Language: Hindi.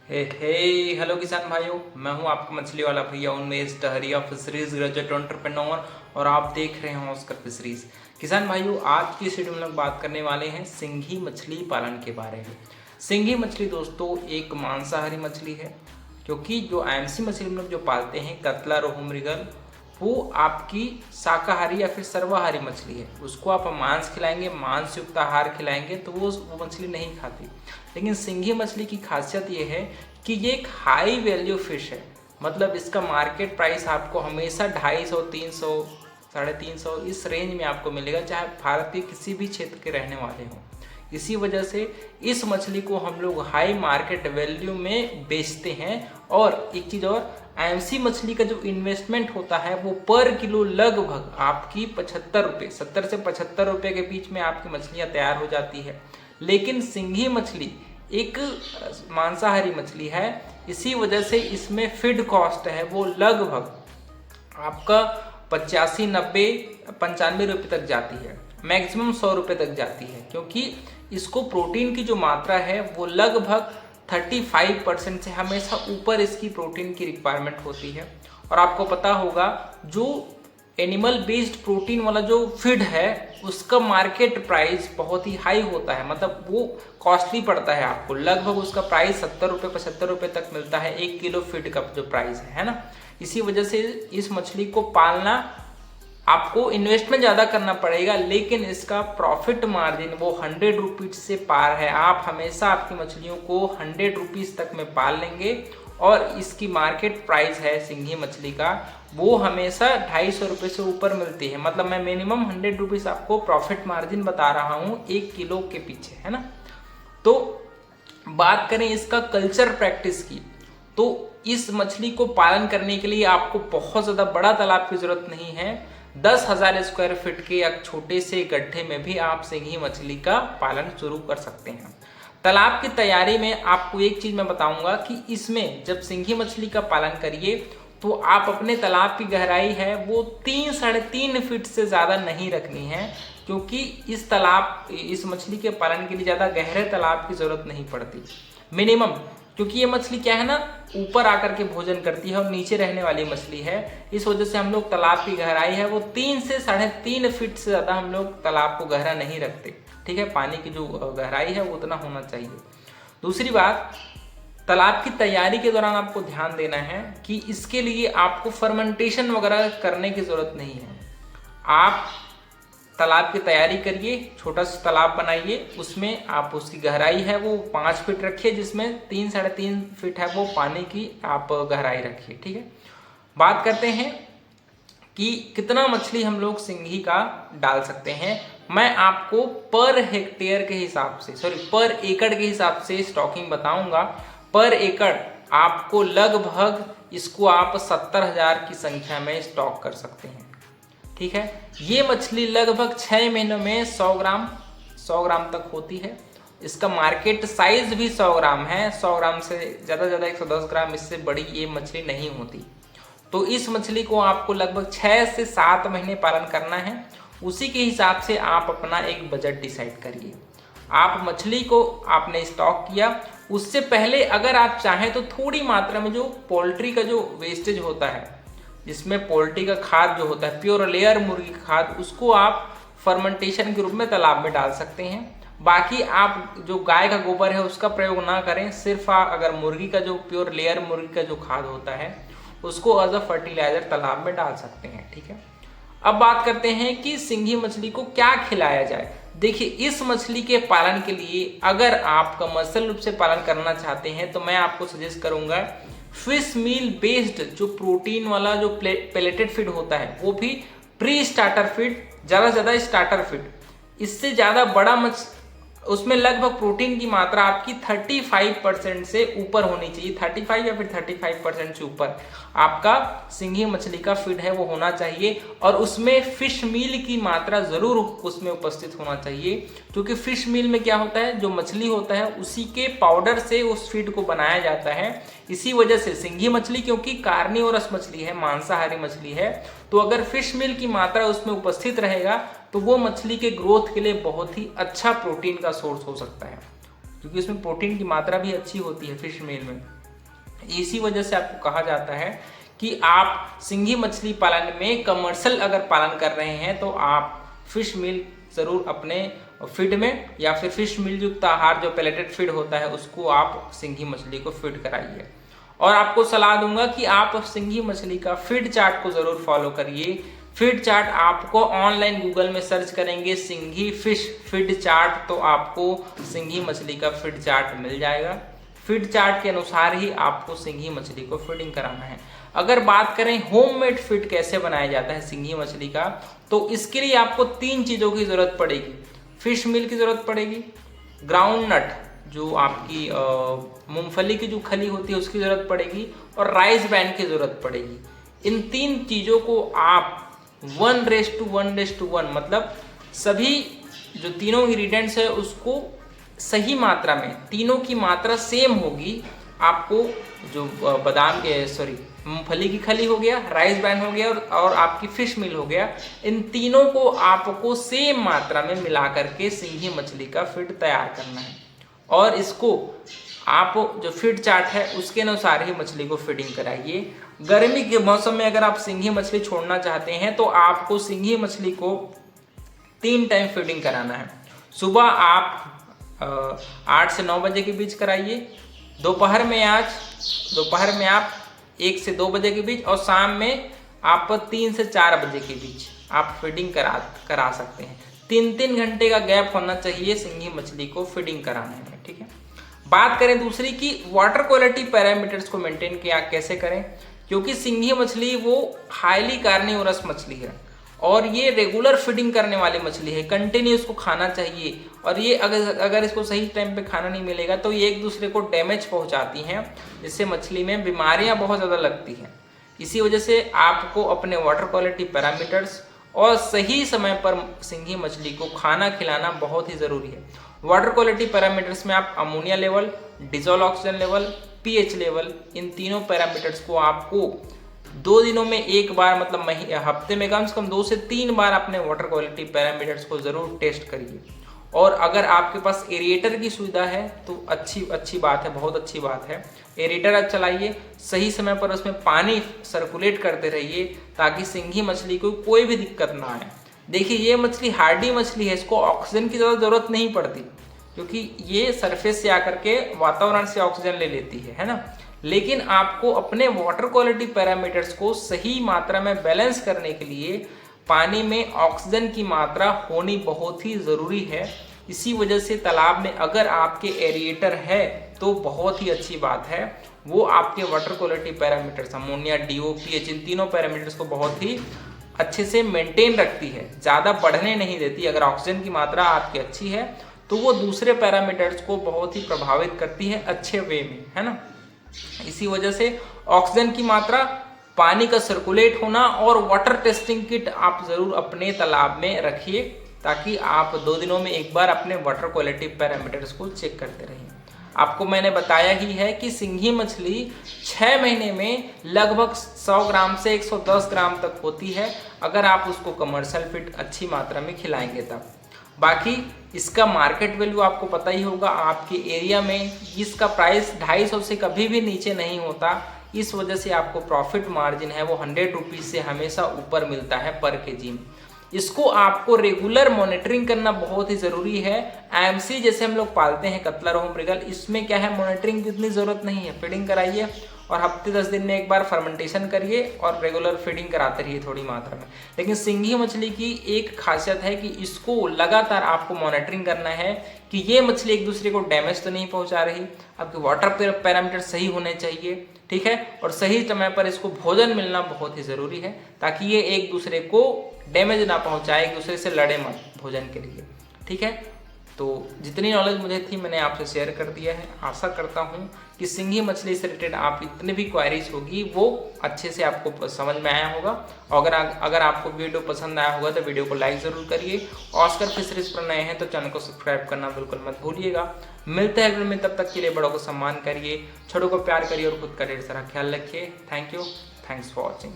हेलो किसान भाइयों, मैं हूं आपका मछली वाला भैया उन्मेष टहरिया फिशरीज ग्रेजुएट एंटरप्रेन्योर और आप देख रहे हैं ऑस्कर फिशरीज। किसान भाइयों, आज की इस वीडियो में लोग बात करने वाले हैं सिंघी मछली पालन के बारे में। सिंघी मछली दोस्तों एक मांसाहारी मछली है, क्योंकि जो आईएमसी मछली हम लोग जो पालते हैं कतला, रोहू, मृगल, वो आपकी शाकाहारी या फिर सर्वाहारी मछली है। उसको आप मांस खिलाएंगे, मांस युक्त आहार खिलाएंगे तो वो मछली नहीं खाती। लेकिन सिंघी मछली की खासियत ये है कि ये एक हाई वैल्यू फिश है। मतलब इसका मार्केट प्राइस आपको हमेशा 250, 300, 350 इस रेंज में आपको मिलेगा, चाहे भारत के किसी भी क्षेत्र के रहने वाले हों। इसी वजह से इस मछली को हम लोग हाई मार्केट वैल्यू में बेचते हैं। और एक चीज़ और, आईएमसी मछली का जो इन्वेस्टमेंट होता है वो पर किलो लगभग आपकी 75 रुपये, 70 से 75 रुपये के बीच में आपकी मछलियाँ तैयार हो जाती है। लेकिन सिंघी मछली एक मांसाहारी मछली है, इसी वजह से इसमें फीड कॉस्ट है वो लगभग आपका 85, 90, 95 रुपये तक जाती है, मैक्सिमम 100 रुपये तक जाती है। क्योंकि इसको प्रोटीन की जो मात्रा है वो लगभग 35% से हमेशा ऊपर इसकी प्रोटीन की रिक्वायरमेंट होती है। और आपको पता होगा जो एनिमल बेस्ड प्रोटीन वाला जो फीड है उसका मार्केट प्राइस बहुत ही हाई होता है, मतलब वो कॉस्टली पड़ता है आपको। लगभग उसका प्राइस 70 रुपये, 75 रुपये तक मिलता है 1 किलो फीड का जो प्राइस है ना। इसी वजह से इस मछली को पालना आपको इन्वेस्टमेंट ज़्यादा करना पड़ेगा, लेकिन इसका प्रॉफिट मार्जिन वो 100 रुपीज़ से पार है। आप हमेशा आपकी मछलियों को 100 रुपीज़ तक में पाल लेंगे। और इसकी मार्केट प्राइस है सिंघी मछली का वो हमेशा 250 रुपये से ऊपर मिलती है। मतलब मैं मिनिमम 100 रुपीज़ आपको प्रॉफिट मार्जिन बता रहा हूँ 1 किलो के पीछे, है ना। तो बात करें इसका कल्चर प्रैक्टिस की, तो इस मछली को पालन करने के लिए आपको बहुत ज़्यादा बड़ा तालाब की ज़रूरत नहीं है। 10,000 स्क्वायर फीट के एक छोटे से गड्ढे में भी आप सिंघी मछली का पालन शुरू कर सकते हैं। तालाब की तैयारी में आपको एक चीज़ मैं बताऊंगा कि इसमें जब सिंघी मछली का पालन करिए तो आप अपने तालाब की गहराई है वो 3, 3.5 फीट से ज़्यादा नहीं रखनी है, क्योंकि इस मछली के पालन के लिए ज़्यादा गहरे तालाब की ज़रूरत नहीं पड़ती मिनिमम। क्योंकि ये मछली क्या है ना, ऊपर आकर के भोजन करती है और नीचे रहने वाली मछली है। इस वजह से हम लोग तालाब की गहराई है वो 3 से 3.5 फीट से ज़्यादा हम लोग तालाब को गहरा नहीं रखते। ठीक है, पानी की जो गहराई है वो उतना होना चाहिए। दूसरी बात, तालाब की तैयारी के दौरान आपको ध्यान देना है कि इसके लिए आपको फर्मेंटेशन वगैरह करने की ज़रूरत नहीं है। आप तालाब की तैयारी करिए, छोटा सा तालाब बनाइए, उसमें आप उसकी गहराई है वो 5 फीट रखिए, जिसमें 3, 3.5 फीट है वो पानी की आप गहराई रखिए। ठीक है, बात करते हैं कि कितना मछली हम लोग सिंघी का डाल सकते हैं। मैं आपको पर हेक्टेयर के हिसाब से, पर एकड़ के हिसाब से स्टॉकिंग बताऊंगा। पर एकड़ आपको लगभग इसको आप 70,000 की संख्या में स्टॉक कर सकते हैं। ठीक है, ये मछली लगभग 6 महीनों में 100 ग्राम तक होती है। इसका मार्केट साइज भी 100 ग्राम है। 100 ग्राम से ज़्यादा 110 ग्राम, इससे बड़ी ये मछली नहीं होती। तो इस मछली को आपको लगभग 6 से 7 महीने पालन करना है। उसी के हिसाब से आप अपना एक बजट डिसाइड करिए। आप मछली को आपने स्टॉक किया, उससे पहले अगर आप चाहें तो थोड़ी मात्रा में जो पोल्ट्री का जो वेस्टेज होता है, जिसमें पोल्ट्री का खाद जो होता है, प्योर लेयर मुर्गी का खाद, उसको आप फर्मेंटेशन के रूप में तालाब में डाल सकते हैं। बाकी आप जो गाय का गोबर है उसका प्रयोग ना करें। सिर्फ आप अगर मुर्गी का जो प्योर लेयर मुर्गी का जो खाद होता है उसको एज अ फर्टिलाइजर तालाब में डाल सकते हैं। ठीक है, अब बात करते हैं कि सिंघी मछली को क्या खिलाया जाए। देखिए, इस मछली के पालन के लिए अगर आप कमर्शियल रूप से पालन करना चाहते हैं तो मैं आपको सजेस्ट करूंगा फिश मील बेस्ड जो प्रोटीन वाला जो पेलेटेड फीड होता है वो भी प्री स्टार्टर फीड, ज़्यादा से ज़्यादा स्टार्टर फीड, इससे ज़्यादा बड़ा उसमें लगभग प्रोटीन की मात्रा आपकी 35% से ऊपर होनी चाहिए। 35 या फिर 35% से ऊपर आपका सिंघी मछली का फीड है वो होना चाहिए। और उसमें फिश मील की मात्रा ज़रूर उसमें उपस्थित होना चाहिए, क्योंकि फिश मील में क्या होता है, जो मछली होता है उसी के पाउडर से उस फीड को बनाया जाता है। इसी वजह से सिंघी मछली, क्योंकि कार्निवोरस मछली है, मांसाहारी मछली है, तो अगर फिश मील की मात्रा उसमें उपस्थित रहेगा तो वो मछली के ग्रोथ के लिए बहुत ही अच्छा प्रोटीन का सोर्स हो सकता है, क्योंकि उसमें प्रोटीन की मात्रा भी अच्छी होती है फिश मील में। इसी वजह से आपको कहा जाता है कि आप सिंघी मछली पालन में कमर्शियल अगर पालन कर रहे हैं तो आप फिश मील जरूर अपने फीड में या फिर फिश मील युक्त आहार जो पेलेटेड फीड होता है उसको आप सिंघी मछली को फीड कराइए। और आपको सलाह दूंगा कि आप सिंघी मछली का फीड चार्ट को जरूर फॉलो करिए। फीड चार्ट आपको ऑनलाइन गूगल में सर्च करेंगे सिंघी फिश फीड चार्ट तो आपको सिंघी मछली का फीड चार्ट मिल जाएगा। फीड चार्ट के अनुसार ही आपको सिंघी मछली को फीडिंग कराना है। अगर बात करें होममेड फीड कैसे बनाया जाता है सिंघी मछली का, तो इसके लिए आपको 3 चीज़ों की ज़रूरत पड़ेगी। फिश मील की ज़रूरत पड़ेगी, ग्राउंड नट जो आपकी मूंगफली की जो खली होती है उसकी ज़रूरत पड़ेगी, और राइस ब्रान की ज़रूरत पड़ेगी। इन 3 चीज़ों को आप 1:1:1 मतलब सभी जो तीनों इंग्रेडिएंट्स है उसको सही मात्रा में, तीनों की मात्रा सेम होगी। आपको जो बादाम के मूंगफली की खली हो गया, राइस ब्रान हो गया और आपकी फिश मील हो गया, इन तीनों को आपको सेम मात्रा में मिला करके सिंघी मछली का फीड तैयार करना है। और इसको आप जो फीड चार्ट है उसके अनुसार ही मछली को फीडिंग कराइए। गर्मी के मौसम में अगर आप सिंघी मछली छोड़ना चाहते हैं तो आपको सिंघी मछली को 3 टाइम फीडिंग कराना है। सुबह आप 8 से 9 बजे के बीच कराइए, दोपहर में आप 1 से 2 बजे के बीच, और शाम में आप 3 से 4 बजे के बीच आप फीडिंग करा सकते हैं। 3-3 घंटे का गैप होना चाहिए सिंघी मछली को फीडिंग कराने में, ठीक है। बात करें दूसरी की वाटर क्वालिटी पैरामीटर्स को मेंटेन किया कैसे करें, क्योंकि सिंघी मछली वो हाईली कार्निवोरस मछली है और ये रेगुलर फीडिंग करने वाली मछली है, कंटिन्यू इसको खाना चाहिए। और ये अगर इसको सही टाइम पे खाना नहीं मिलेगा तो ये एक दूसरे को डैमेज पहुंचाती हैं, जिससे मछली में बीमारियां बहुत ज़्यादा लगती हैं। इसी वजह से आपको अपने वाटर क्वालिटी पैरामीटर्स और सही समय पर सिंघी मछली को खाना खिलाना बहुत ही ज़रूरी है। वाटर क्वालिटी पैरामीटर्स में आप ammonia level, dissolve oxygen level, pH level, इन तीनों पैरामीटर्स को आपको 2 दिनों में एक बार मतलब हफ्ते में कम से कम 2 से 3 बार अपने वाटर क्वालिटी पैरामीटर्स को ज़रूर टेस्ट करिए। और अगर आपके पास एरिएटर की सुविधा है तो अच्छी बात है, बहुत अच्छी बात है। एरिएटर आप चलाइए, सही समय पर उसमें पानी सर्कुलेट करते रहिए ताकि सिंघी मछली को कोई भी दिक्कत ना आए। देखिए ये मछली हार्डी मछली है, इसको ऑक्सीजन की ज़्यादा ज़रूरत नहीं पड़ती क्योंकि ये सरफेस से आकर के वातावरण से ऑक्सीजन ले लेती है ना। लेकिन आपको अपने वाटर क्वालिटी पैरामीटर्स को सही मात्रा में बैलेंस करने के लिए पानी में ऑक्सीजन की मात्रा होनी बहुत ही ज़रूरी है। इसी वजह से तालाब में अगर आपके एरिएटर है तो बहुत ही अच्छी बात है, वो आपके water quality parameters ammonia, DO, pH, इन तीनों पैरामीटर्स को बहुत ही अच्छे से मेंटेन रखती है, ज़्यादा बढ़ने नहीं देती। अगर ऑक्सीजन की मात्रा आपकी अच्छी है तो वो दूसरे पैरामीटर्स को बहुत ही प्रभावित करती है अच्छे वे में, है ना। इसी वजह से ऑक्सीजन की मात्रा, पानी का सर्कुलेट होना और वाटर टेस्टिंग किट आप ज़रूर अपने तालाब में रखिए ताकि आप 2 दिनों में एक बार अपने वाटर क्वालिटी पैरामीटर्स को चेक करते रहिए। आपको मैंने बताया ही है कि सिंघी मछली 6 महीने में लगभग 100 ग्राम से 110 ग्राम तक होती है अगर आप उसको कमर्शियल फीड अच्छी मात्रा में खिलाएंगे तब। बाकी इसका मार्केट वैल्यू आपको पता ही होगा, आपके एरिया में इसका प्राइस 250 से कभी भी नीचे नहीं होता। इस वजह से आपको प्रॉफिट मार्जिन है वो 100 रुपीज़ से हमेशा ऊपर मिलता है पर केजी में। इसको आपको रेगुलर मॉनिटरिंग करना बहुत ही ज़रूरी है। एमसी जैसे हम लोग पालते हैं कतला, रोहू, मृगल, इसमें क्या है मॉनिटरिंग की इतनी ज़रूरत नहीं है। फीडिंग कराइए और हफ्ते 10 दिन में एक बार फर्मेंटेशन करिए और रेगुलर फीडिंग कराते रहिए थोड़ी मात्रा में। लेकिन सिंघी मछली की एक खासियत है कि इसको लगातार आपको मॉनिटरिंग करना है कि ये मछली एक दूसरे को डैमेज तो नहीं पहुंचा रही, आपके वाटर पैरामीटर सही होने चाहिए, ठीक है। और सही समय पर इसको भोजन मिलना बहुत ही ज़रूरी है ताकि ये एक दूसरे को डैमेज ना पहुंचाए, एक दूसरे से लड़े मत भोजन के लिए, ठीक है। तो जितनी नॉलेज मुझे थी मैंने आपसे शेयर कर दिया है। आशा करता हूँ कि सिंघी मछली से रिलेटेड आप इतने भी क्वायरीज होगी वो अच्छे से आपको समझ में आया होगा। और अगर आपको वीडियो पसंद आया होगा तो वीडियो को लाइक ज़रूर करिए। ऑस्कर फिशरीज पर नए हैं तो चैनल को सब्सक्राइब करना बिल्कुल मत भूलिएगा। मिलते हैं वीडियो में, तब तक के लिए बड़ों को सम्मान करिए, छोटों को प्यार करिए और खुद का ढेर सारा ख्याल रखिए। Thank you, thanks for watching.